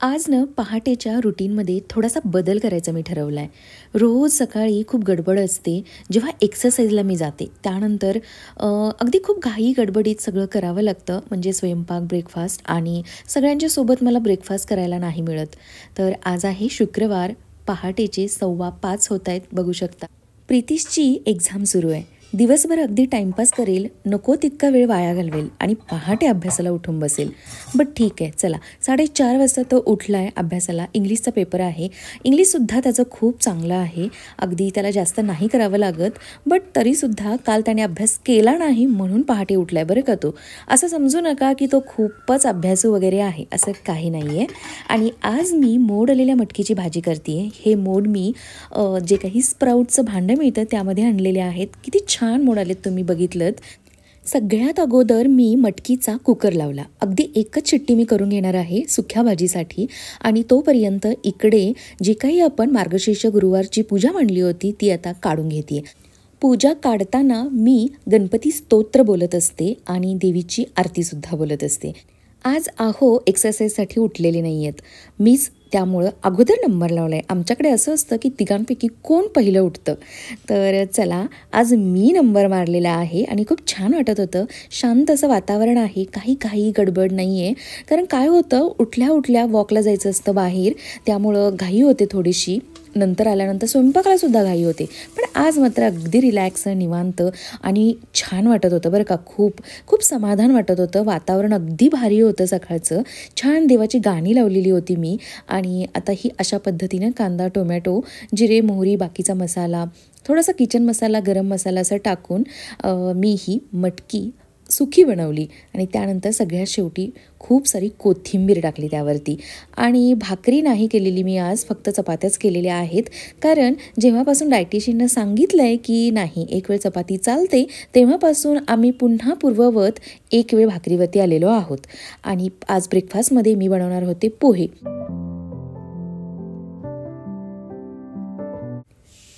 आज ना पहाटेच्या रुटीनमध्ये थोडासा बदल करायचा मी ठरवला आहे. रोज सकाळी खूप गडबड असते. जेव्हा एक्सरसाइजला मी जाते त्यानंतर अगदी खूप घाई गडबडीत सगळं करावं लागतं. म्हणजे स्वयंपाक, ब्रेकफास्ट आणि सगळ्यांच्या सोबत मला ब्रेकफास्ट करायला नाही मिळत. तर आज आहे शुक्रवार, पहाटेचे 5:15 होत आहेत, बघू शकता. प्रितिशची एक्झाम सुरू आहे. दिवसभर अगदी टाइमपास करेल, नको तितका वेळ वाया घालवेल आणि पहाटे अभ्यासाला उठून बसेल. बट ठीक आहे, चला 4:30 वाजता तो उठलाय अभ्यासाला. इंग्लिशचा पेपर आहे. इंग्लिशसुद्धा त्याचं खूप चांगलं आहे. अगदी त्याला जास्त नाही करावं लागत. बट तरीसुद्धा काल त्याने अभ्यास केला नाही म्हणून पहाटे उठलाय बरं का तो. असं समजू नका की तो खूपच अभ्यासू वगैरे आहे, असं काही नाही आहे. आणि आज मी मोड आलेल्या मटकीची भाजी करते आहे. हे मोड मी जे काही स्प्राऊटचं भांडं मिळतं त्यामध्ये आणलेले आहेत. किती छान मोड आलेत, तुम्ही बघितलंत. सगळ्यात अगोदर मी मटकीचा कुकर लावला. अगदी एकच शिट्टी मी करून घेणार आहे सुक्या भाजीसाठी. आणि तोपर्यंत इकडे जे काही आपण मार्गशीर्ष गुरुवारची पूजा मांडली होती ती आता काढून घेते. पूजा काढताना मी गणपती स्तोत्र बोलत असते आणि देवीची आरतीसुद्धा बोलत असते. आज एक्सरसाइजसाठी उठलेले नाही आहेत मीच, त्यामुळं अगोदर नंबर लावला आहे. आमच्याकडे असं असतं की तिघांपैकी कोण पहिलं उठतं. तर चला, आज मी नंबर मारलेला आहे आणि खूप छान वाटत होतं. शांत असं वातावरण आहे, काही गडबड नाही आहे. कारण काय होतं, उठल्या उठल्या वॉकला जायचं असतं बाहेर, त्यामुळं घाई होते थोडीशी. नंतर आल्यानंतर स्वयंपाकालासुद्धा घाई होते. पण आज मात्र अगदी रिलॅक्स, निवांत आणि छान वाटत होतं बरं का. खूप समाधान वाटत होतं. वातावरण अगदी भारी होतं सकाळचं. छान देवाची गाणी लावलेली होती मी. आणि आता ही अशा पद्धतीनं कांदा, टोमॅटो, जिरे, मोहरी, बाकीचा मसाला, थोडासा किचन मसाला, गरम मसाला असं टाकून मी ही मटकी सुकी बनवली. आणि त्यानंतर सगळ्यात शेवटी खूप सारी कोथिंबीर टाकली त्यावरती. आणि भाकरी नाही केलेली मी आज, फक्त चपात्याच केलेल्या आहेत. कारण जेव्हापासून डायटिशियननं सांगितलं आहे की नाही, एक वेळ चपाती चालते, तेव्हापासून आम्ही पुन्हा पूर्ववत एक वेळ भाकरीवरती आलेलो आहोत. आणि आज ब्रेकफास्टमध्ये मी बनवणार होते पोहे.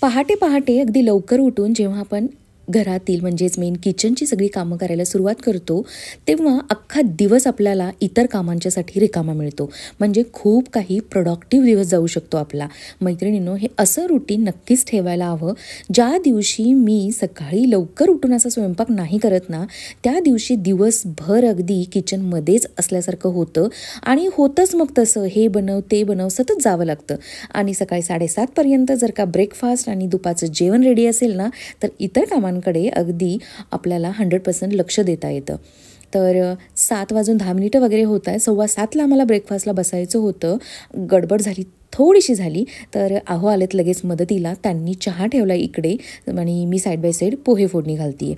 पहाटे पहाटे अगदी लवकर उठून जेव्हा आपण घरातील म्हणजेच मेन किचनची सगळी कामं करायला सुरुवात करतो, तेव्हा अख्खा दिवस आपल्याला इतर कामांच्यासाठी रिकामा मिळतो. म्हणजे खूप काही प्रोडक्टिव्ह दिवस जाऊ शकतो आपला. मैत्रिणींनो, हे असं रुटीन नक्कीच ठेवायला हवं. ज्या दिवशी मी सकाळी लवकर उठून असा स्वयंपाक नाही करत ना, त्या दिवशी दिवसभर अगदी किचनमध्येच असल्यासारखं होतं. आणि होतंच मग तसं, हे बनव ते बनव, सतत जावं लागतं. आणि सकाळी 7:30 जर का ब्रेकफास्ट आणि दुपारचं जेवण रेडी असेल ना, तर इतर कामांकडे अगदी आपल्याला 100% लक्ष देता येतं. तर 7:10 वगैरे होत आहे. 7:15 आम्हाला ब्रेकफास्टला बसायचं होतं. गडबड थोडीशी झाली, तर आलेत लगेच मदतीला. त्यांनी चहा ठेवला इकडे आणि मी साईड बाय साईड पोहे फोडणी घालते.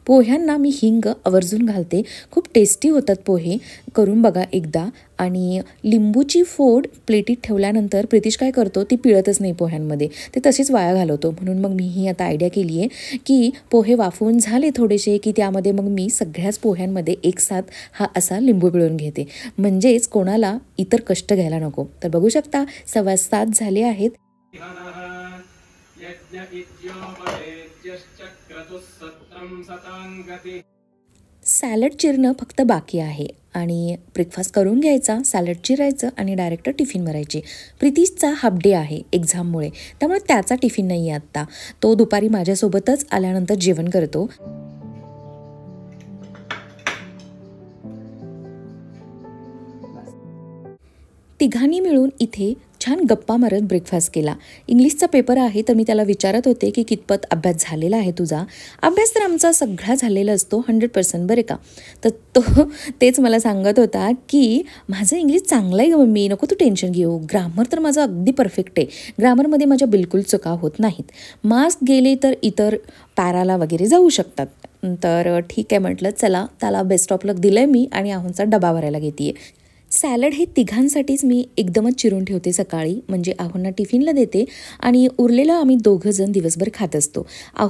पोह्यांना मी हिंग आवर्जून घालते. खूप टेस्टी होतात पोहे, करून बघा एकदा. आणि लिंबूची फोड प्लेटीत ठेवल्यानंतर प्रितिश काय करतो, ती पिळतच नाही पोह्यांमध्ये, ते तसेच वाया घालवतो. म्हणून मग मी ही आता आयडिया केली आहे की पोहे वाफवून झाले थोडेसे की त्यामध्ये मग मी सगळ्याच पोह्यांमध्ये एकसाथ हा असा लिंबू पिळून घेते. म्हणजेच कोणाला इतर कष्ट घ्यायला नको. तर बघू शकता 7:15 झाले आहेत. सॅलड चिरणं फक्त बाकी आहे आणि ब्रेकफास्ट करून घ्यायचा, सॅलड चिरायचं आणि डायरेक्ट टिफिन भरायची. प्रितिशचा हाफ डे आहे एक्झाममुळे, त्यामुळे त्याचा टिफिन नाही आहे आत्ता. तो दुपारी माझ्यासोबतच आल्यानंतर जेवण करतो. तिघांनी मिळून इथे छान गप्पा मारत ब्रेकफास्ट केला. इंग्लिशचा पेपर आहे, तर मी त्याला विचारत होते की कितपत अभ्यास झालेला आहे तुझा. अभ्यास तर आमचा सगळा झालेला असतो 100% बरे का. तर तो तेच मला सांगत होता की माझं इंग्लिश चांगलं आहे ग मम्मी, नको तू टेन्शन घेऊ. ग्रामर तर माझं अगदी परफेक्ट आहे. ग्रामरमध्ये माझ्या बिलकुल चुका होत नाहीत. मार्क्स गेले तर इतर पॅराला वगैरे जाऊ शकतात. तर ठीक आहे म्हटलं, चला त्याला बेस्ट ऑफ लक दिलं आहे मी आणि आहोंचा डबा भरायला घेते आहे. सॅलड हे तिघांसाठीच मी एकदमच चिरून ठेवते सकाळी, म्हणजे आहोंना टिफिनला देते आणि उरलेलं आम्ही दोघंजण दिवसभर खात असतो.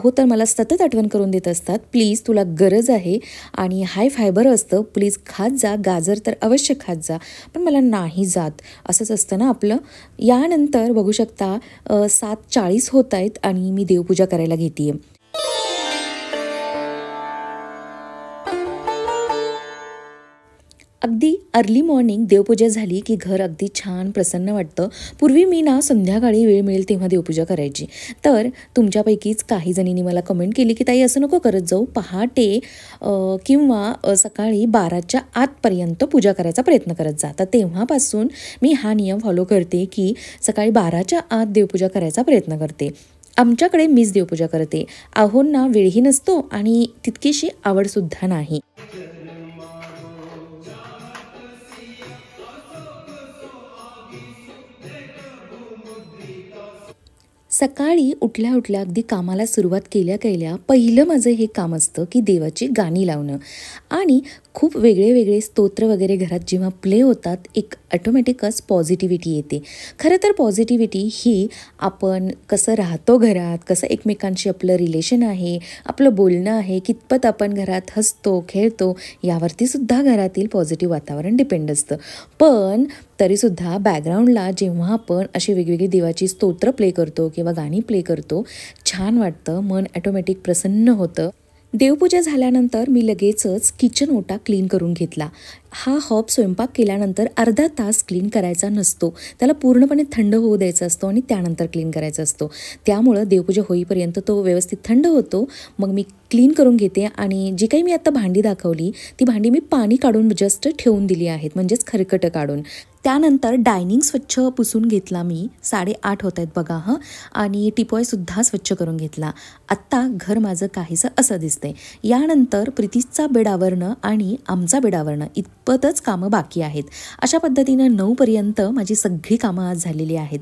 तर मला सतत आठवण करून देत असतात, प्लीज तुला गरज आहे आणि हाय फायबर असतं, प्लीज खात जा. गाजर तर अवश्य खात जा. पण मला नाही जात, असंच असतं ना आपलं. यानंतर बघू शकता 7:40 होत आहेत आणि मी देवपूजा करायला घेते आहे. अगदी अर्ली मॉर्निंग देवपूजा झाली की घर अगदी छान प्रसन्न वाटतं. पूर्वी मी ना संध्याकाळी वेळ मिळेल तेव्हा देवपूजा करायची. तर तुमच्यापैकीच काही जणींनी मला कमेंट केली की ताई असं नको करत जाऊ, पहाटे किंवा सकाळी 12च्या आतपर्यंत पूजा करायचा प्रयत्न करत जा. तर तेव्हापासून मी हा नियम फॉलो करते की सकाळी 12च्या आत देवपूजा करायचा प्रयत्न करते. आमच्याकडे मीच देवपूजा करते. आहोंना वेळही नसतो आणि तितकीशी आवडसुद्धा नाही. सकाळी उठल्या उठल्या अगदी कामाला सुरुवात केल्या केल्या पहिलं माझं हे काम असतं की देवाची गाणी लावणं. आणि खूप वेगळे वेगळे स्तोत्र वगैरे घरात जेव्हा प्ले होतात, एक ऑटोमॅटिकच पॉझिटिव्हिटी येते. खरं तर पॉझिटिव्हिटी ही आपण कसं राहतो घरात, कसं एकमेकांशी आपलं रिलेशन आहे, आपलं बोलणं आहे, कितपत आपण घरात हसतो खेळतो, यावरतीसुद्धा घरातील पॉझिटिव्ह वातावरण डिपेंड असतं. पण तरीसुद्धा बॅकग्राऊंडला जेव्हा आपण अशी वेगवेगळी देवाची स्तोत्र प्ले करतो किंवा गाणी प्ले करतो, छान वाटतं, मन ऑटोमॅटिक प्रसन्न होतं. देवपूजा झाल्यानंतर मी लगेचच किचन ओटा क्लीन करून घेतला. हा हॉब स्वयंपाक केल्यानंतर अर्धा तास क्लीन करायचा नसतो, त्याला पूर्णपणे थंड होऊ द्यायचा असतो आणि त्यानंतर क्लीन करायचा असतो. त्यामुळं देवपूजा होईपर्यंत तो व्यवस्थित थंड होतो. मग मी क्लीन करून घेते आणि जी काही मी आता भांडी दाखवली ती भांडी मी पाणी काढून जस्ट ठेवून दिली आहेत, म्हणजेच खरकटं काढून. त्यानंतर डायनिंग स्वच्छ पुसून घेतला मी. 8:30 होत आहेत बघा. आणि टिपॉयसुद्धा स्वच्छ करून घेतला. आत्ता घर माझं काहीसं असं दिसतंय. यानंतर प्रीतीचा बेड आवरणं आणि आमचा बेड आवरणं इतपतच कामं बाकी आहेत. अशा पद्धतीनं 9पर्यंत माझी सगळी कामं आज झालेली आहेत.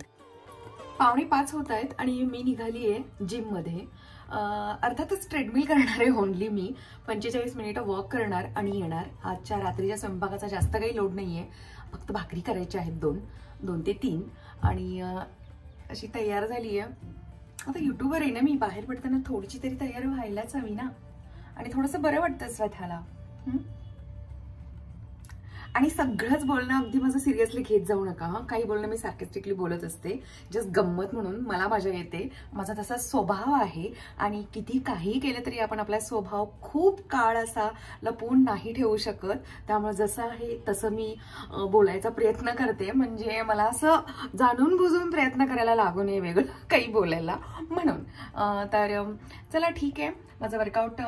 4:45 होत आहेत आणि मी निघाली आहे जिममध्ये. अर्थातच ट्रेडमिल करणार आहे ओनली मी. 45 मिनिटं वॉक करणार आणि येणार. आजच्या रात्रीच्या स्वयंपाकाचा जास्त काही लोड नाही आहे, फक्त भाकरी करायची आहेत 2 ते 3 आणि अशी तयार झाली आहे. आता यूट्यूबर आहे ना मी, बाहेर पडताना थोडीशी तरी तयार व्हायलाच हवी ना, आणि थोडंसं बरं वाटतं स्वतःला. आणि सगळंच बोलणं अगदी माझं सिरियसली घेत जाऊ नका. काही बोलणं मी सार्केस्टिकली बोलत असते, जस्ट गंमत म्हणून, मला मजा येते. माझा तसा स्वभाव आहे आणि किती काही केलं तरी आपण आपला स्वभाव खूप काळ असा लपवून नाही ठेवू शकत. त्यामुळे जसं आहे तसं मी बोलायचा प्रयत्न करते, म्हणजे मला असं जाणून बुजून प्रयत्न करायला लागू नये वेगळं काही बोलायला म्हणून. तर चला ठीक आहे, माझा वर्कआउट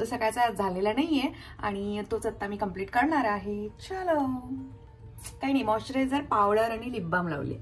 सकाळचा झालेला नाहीये आणि तोच आता मी कंप्लीट करणार आहे. चलो, काही नाही, मॉइश्चरायझर, पावडर आणि लिप बाम लावले.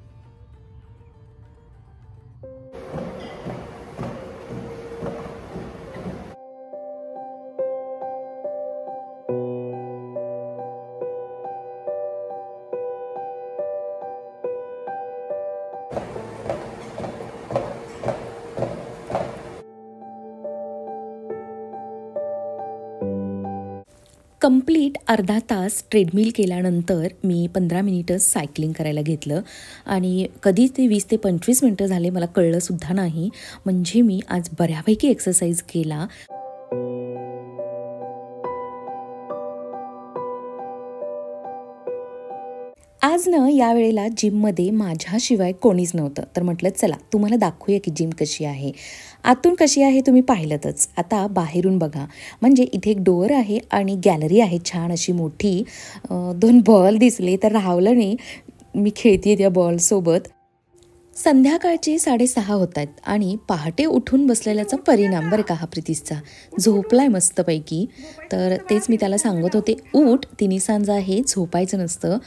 कंप्लीट अर्धा तास ट्रेडमिल केल्यानंतर मी 15 मिनिटं सायकलिंग करायला घेतलं आणि कधी ते 20 ते 25 मिनिटं झाले मला कळलंसुद्धा नाही. म्हणजे मी आज बऱ्यापैकी एक्सरसाइज केला. आज ना यावेळेला जिममध्ये माझ्याशिवाय कोणीच नव्हतं. तर म्हटलं चला तुम्हाला दाखवूया की जिम कशी आहे. आतून कशी आहे तुम्ही पाहिलंतच, आता बाहेरून बघा. म्हणजे इथे एक डोअर आहे आणि गॅलरी आहे छान अशी मोठी. 2 बॉल दिसले तर राहवलं नाही, मी खेळते त्या बॉलसोबत. संध्याकाळचे 6:30 होत आहेत आणि पहाटे उठून बसलेल्याचा परिणाम बरं का हा प्रीतीसचा. झोपलाय मस्तपैकी. तर तेच मी त्याला सांगत होते, उठ, तिन्ही सांज आहे, झोपायचं नसतं.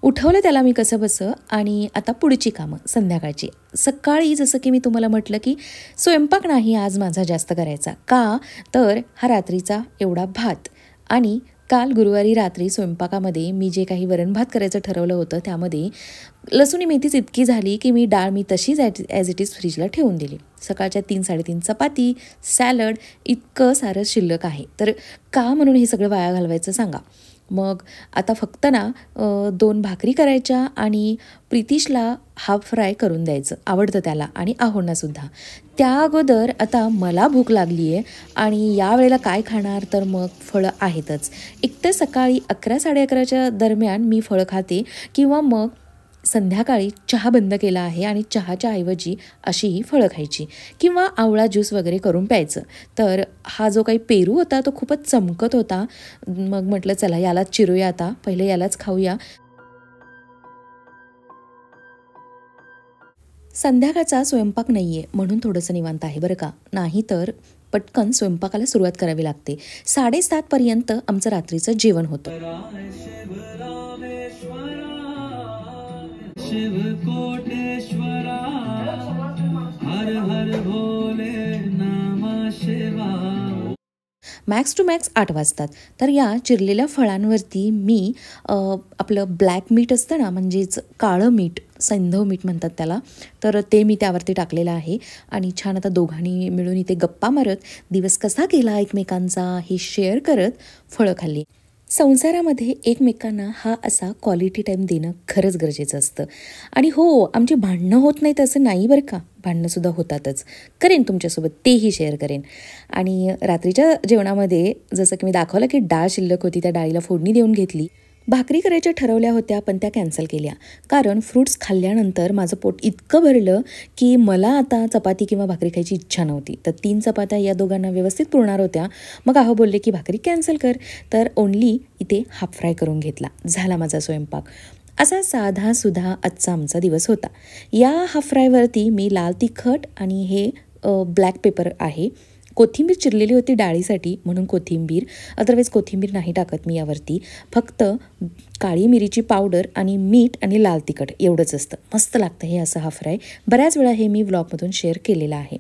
उठवलं त्याला मी कसं बसं. आणि आता पुढची कामं संध्याकाळची. सकाळी जसं की मी तुम्हाला म्हटलं की स्वयंपाक नाही आज माझा जास्त करायचा. का तर हा रात्रीचा एवढा भात, आणि काल गुरुवारी रात्री स्वयंपाकामध्ये मी जे काही वरण भात करायचं ठरवलं होतं त्यामध्ये लसूणी मेथीच इतकी झाली की मी डाळ तशीच ॲज इट इज फ्रीजला ठेवून दिली. सकाळच्या 3-3.5 चपाती, सॅलड, इतकं सारं शिल्लक आहे. तर का म्हणून हे सगळं वाया घालवायचं सांगा. मग आता फक्त ना 2 भाकरी करायच्या आणि प्रीतीशला हाफ फ्राय करून द्यायचं, आवडतं त्याला, आणि आहोंनासुद्धा. त्या अगोदर आता मला भूक लागली आहे आणि यावेळेला काय खाणार, तर मग फळं आहेतच. एक तर सकाळी 11-11:30च्या दरम्यान मी फळं खाते किंवा मग संध्याकाळी चहा बंद केला आहे आणि चहाच्या ऐवजी अशी ही फळं खायची किंवा आवळा ज्यूस वगैरे करून प्यायचं. तर हा जो काही पेरू होता तो खूपच चमकत होता. मग म्हटलं चला यालाच चिरूया आता, पहिले यालाच खाऊया. संध्याकाळचा स्वयंपाक नाही आहे म्हणून थोडंसं निवांत आहे बरं का, नाही तर पटकन स्वयंपाकाला सुरुवात करावी लागते. 7:30 पर्यंत आमचं रात्रीचं जेवण होतं. शिव कोटेश्वरा हर हर भोले नमः शिवाय. मॅक्स टू मॅक्स 8 वाजतात. तर या चिरलेल्या फळांवरती मी आपलं ब्लॅक मीठ असतं ना, म्हणजेच काळं मीठ, सैंधव मीठ म्हणतात त्याला, तर ते मी त्यावरती टाकलेलं आहे आणि छान आता दोघांनी मिळून इथे गप्पा मारत दिवस कसा गेला एकमेकांचा हे शेअर करत फळं खाल्ली. संसारामध्ये एकमेकांना हा असा क्वालिटी टाईम देणं खरंच गरजेचं असतं. आणि हो, आमची भांडणं होत नाहीत असं नाही बरं का, भांडणंसुद्धा होतातच. करेन तुमच्यासोबत तेही शेअर करेन. आणि रात्रीच्या जेवणामध्ये जसं की मी दाखवलं की डाळ शिल्लक होती, त्या डाळीला फोडणी देऊन घेतली. भाकरी करायच्या ठरवल्या होत्या पण त्या कॅन्सल केल्या, कारण फ्रूट्स खाल्ल्यानंतर माझं पोट इतकं भरलं की मला आता चपाती किंवा भाकरी खायची इच्छा नव्हती. तर 3 चपात्या या दोघांना व्यवस्थित पुरणार होत्या. मग अहो बोलले की भाकरी कॅन्सल कर, तर ओन्ली इथे हाफ फ्राय करून घेतला. झाला माझा स्वयंपाक. असा साधा सुधा आजचा आमचा दिवस होता. या हाफ फ्रायवरती मी लाल तिखट आणि हे ब्लॅक पेपर आहे, कोथिंबीर चिरलेली होती डाळीसाठी म्हणून कोथिंबीर, अदरवाईज कोथिंबीर नाही टाकत मी यावरती. फक्त काळी मिरीची पावडर आणि मीठ आणि लाल तिखट एवढंच असतं. मस्त लागतं हे असं हा फ्राय. बऱ्याच वेळा हे मी व्लॉगमधून शेअर केलेला आहे.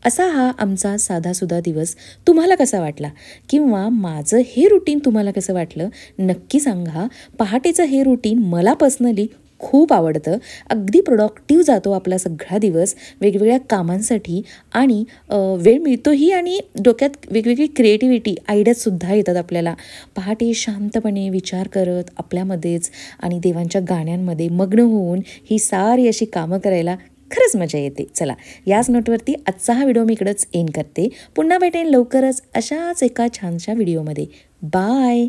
असा हा आमचा साधासुधा दिवस तुम्हाला कसा वाटला, किंवा माझं हे रुटीन तुम्हाला कसं वाटलं नक्की सांगा. पहाटेचं हे रुटीन मला पर्सनली खूप आवडतं. अगदी प्रोडक्टिव्ह जातो आपला सगळा दिवस वेगवेगळ्या कामांसाठी आणि वेळ मिळतोही आणि डोक्यात वेगवेगळी क्रिएटिव्हिटी आयडियाजसुद्धा येतात आपल्याला. पहाटे शांतपणे विचार करत आपल्यामध्येच आणि देवांच्या गाण्यांमध्ये मग्न होऊन ही सारी अशी कामं करायला खरंच मजा येते. चला, याच नोटवरती आजचा हा व्हिडिओ मी इकडंच एंड करते. पुन्हा भेटेन लवकरच अशाच एका छानशा व्हिडिओमध्ये. बाय.